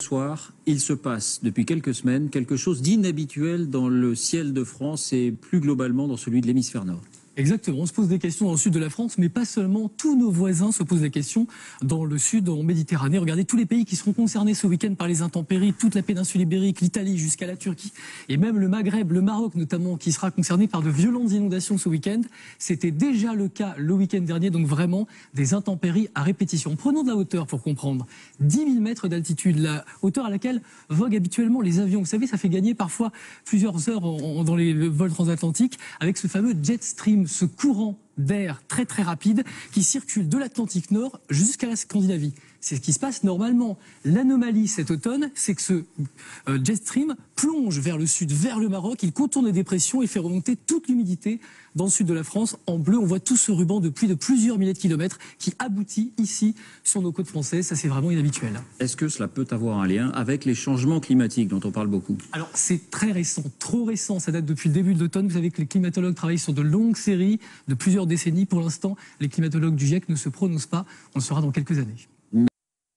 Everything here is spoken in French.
Soir, il se passe depuis quelques semaines quelque chose d'inhabituel dans le ciel de France et plus globalement dans celui de l'hémisphère nord. Exactement, on se pose des questions dans le sud de la France, mais pas seulement. Tous nos voisins se posent des questions dans le sud, en Méditerranée. Regardez tous les pays qui seront concernés ce week-end par les intempéries, toute la péninsule ibérique, l'Italie jusqu'à la Turquie, et même le Maghreb, le Maroc notamment, qui sera concerné par de violentes inondations ce week-end. C'était déjà le cas le week-end dernier, donc vraiment des intempéries à répétition. Prenons de la hauteur pour comprendre. 10 000 mètres d'altitude, la hauteur à laquelle voguent habituellement les avions. Vous savez, ça fait gagner parfois plusieurs heures dans les vols transatlantiques avec ce fameux jet stream, ce courant d'air très très rapide qui circule de l'Atlantique Nord jusqu'à la Scandinavie. C'est ce qui se passe normalement. L'anomalie cet automne, c'est que ce jet stream plonge vers le sud, vers le Maroc, il contourne les dépressions et fait remonter toute l'humidité dans le sud de la France. En bleu, on voit tout ce ruban de pluie de plusieurs milliers de kilomètres qui aboutit ici sur nos côtes françaises. Ça, c'est vraiment inhabituel. Est-ce que cela peut avoir un lien avec les changements climatiques dont on parle beaucoup? Alors, c'est très récent, trop récent. Ça date depuis le début de l'automne. Vous savez que les climatologues travaillent sur de longues séries de plusieurs décennies. Pour l'instant, les climatologues du GIEC ne se prononcent pas. On le saura dans quelques années.